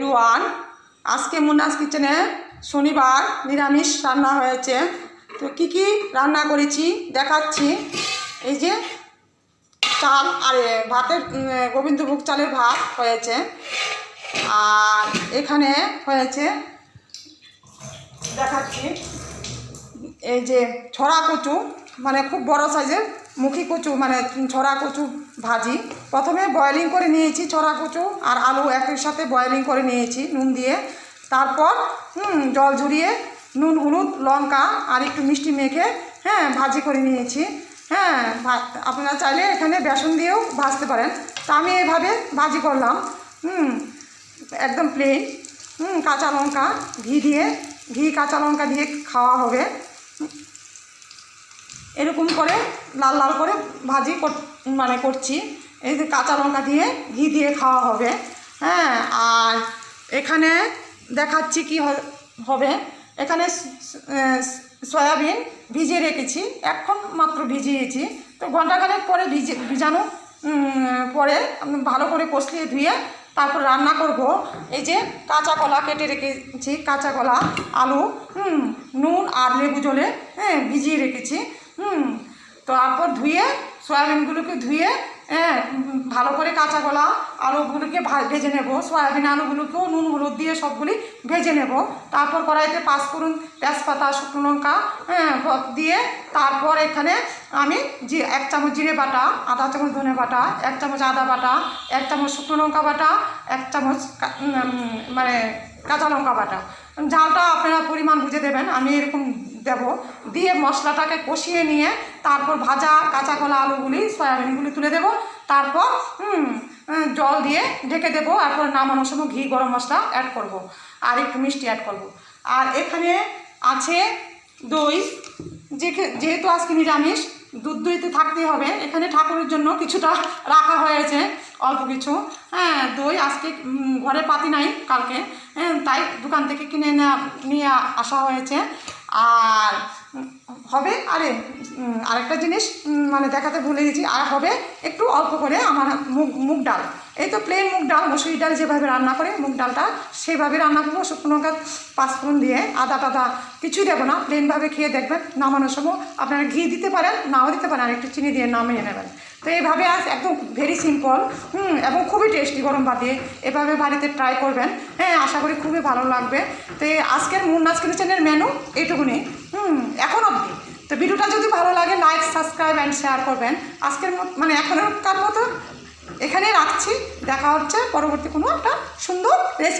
Everyone, আজকে মুন্নাস কিচেনে শনিবার নিরামিষ রান্না হয়েছে। তো কি রান্না করেছি দেখাচ্ছি। এই যে চাল আর ভাতের গোবিন্দভোগ চালের ভাত হয়েছে, আর এখানে হয়েছে দেখাচ্ছি এই যে ছড়া কচু, মানে খুব বড় সাইজের মুখী কচু, মানে ছড়া কচু ভাজি। প্রথমে বয়েলিং করে নিয়েছি ছড়া কচু আর আলু একই সাথে বয়েলিং করে নিয়েছি নুন দিয়ে। তারপর জল ঝরিয়ে নুন হলুদ লঙ্কা আর একটু মিষ্টি মেখে ভাজি করে নিয়েছি। আপনারা চাইলে এখানে বেসন দিয়েও ভাজতে পারেন। তা আমি এইভাবে ভাজি করলাম, একদম প্লেন। কাঁচা লঙ্কা ঘি কাঁচা লঙ্কা দিয়ে খাওয়া হবে। এরকম করে লাল লাল করে ভাজি করছি। এই যে কাঁচা লঙ্কা দিয়ে ঘি দিয়ে খাওয়া হবে। আর এখানে দেখাচ্ছি কি হবে। এখানে সয়াবিন ভিজিয়ে রেখেছি, এখন মাত্র ভিজিয়েছি। তো ঘন্টাখানেক পরে ভিজানো পরে ভালো করে কষলিয়ে ধুয়ে তারপর রান্না করব। এই যে কাঁচা কলা কেটে রেখেছি, কাঁচা কলা আলু নুন আর লেবু জলে ভিজিয়ে রেখেছি। তারপর ধুয়ে সয়াবিনগুলোকে ধুয়ে ভালো করে কাঁচা কলা আলুগুলোকে ভেজে নেব। সয়াবিন আলুগুলোকেও নুন হলুদ দিয়ে সবগুলি ভেজে নেব। তারপর কড়াইতে পাঁচফোড়ন তেজপাতা শুকনো লঙ্কা দিয়ে তারপর এখানে আমি 1 চামচ জিরে বাটা, আধা চামচ ধনে বাটা, 1 চামচ আদা বাটা, 1 চামচ শুকনো লঙ্কা বাটা, 1 চামচ মানে কাঁচা লঙ্কা বাটা। ঝালটা আপনারা পরিমাণ বুঝে দেবেন, আমি এরকম দেব। দিয়ে মশলাটাকে কষিয়ে নিয়ে তারপর ভাজা কাঁচা কলা আলুগুলি সয়াবিনগুলি তুলে দেব। তারপর জল দিয়ে ঢেকে দেবো। তারপর নামানোর সময় ঘি গরম মশলা অ্যাড করব আর একটু মিষ্টি অ্যাড করব। আর এখানে আছে দই, যেহেতু আজকে নিরামিষ দই তো থাকতেই হবে। এখানে ঠাকুরের জন্য কিছুটা রাখা হয়েছে, অল্প কিছু। দই আজকে ঘরে পাতি নাই কালকে, তাই দোকান থেকে কিনে নিয়ে আসা হয়েছে। আর হবে আরেকটা জিনিস মানে দেখাতে ভুলে গেছি, আর হবে একটু অল্প করে আমার মুগ ডাল। এই তো প্লেন মুগ ডাল, মসুরি ডাল যেভাবে রান্না করে মুগ ডালটা সেভাবে রান্না করবো। শুকনো লঙ্কা পাঁচফোড়ন দিয়ে আদা টাদা কিছুই দেবো না, প্লেনভাবে খেয়ে দেখবেন। নামানোর সময় আপনারা ঘি দিতে পারেন, নাও দিতে পারেন, আর একটু চিনি দিয়ে নামিয়ে নেবেন। তো এইভাবে একদম ভেরি সিম্পল এবং খুবই টেস্টি গরম ভাতে এভাবে বাড়িতে ট্রাই করবেন। আশা করি খুবই ভালো লাগবে। তো আজকের মুন্নাস কিচেনের মেনু এইটুকুনি এখন অবধি। তো ভিডিওটা যদি ভালো লাগে লাইক সাবস্ক্রাইব অ্যান্ড শেয়ার করবেন। আজকের মানে এখনকার মতো এখানেই রাখছি। দেখা হচ্ছে পরবর্তী কোনো একটা সুন্দর রেসিপি।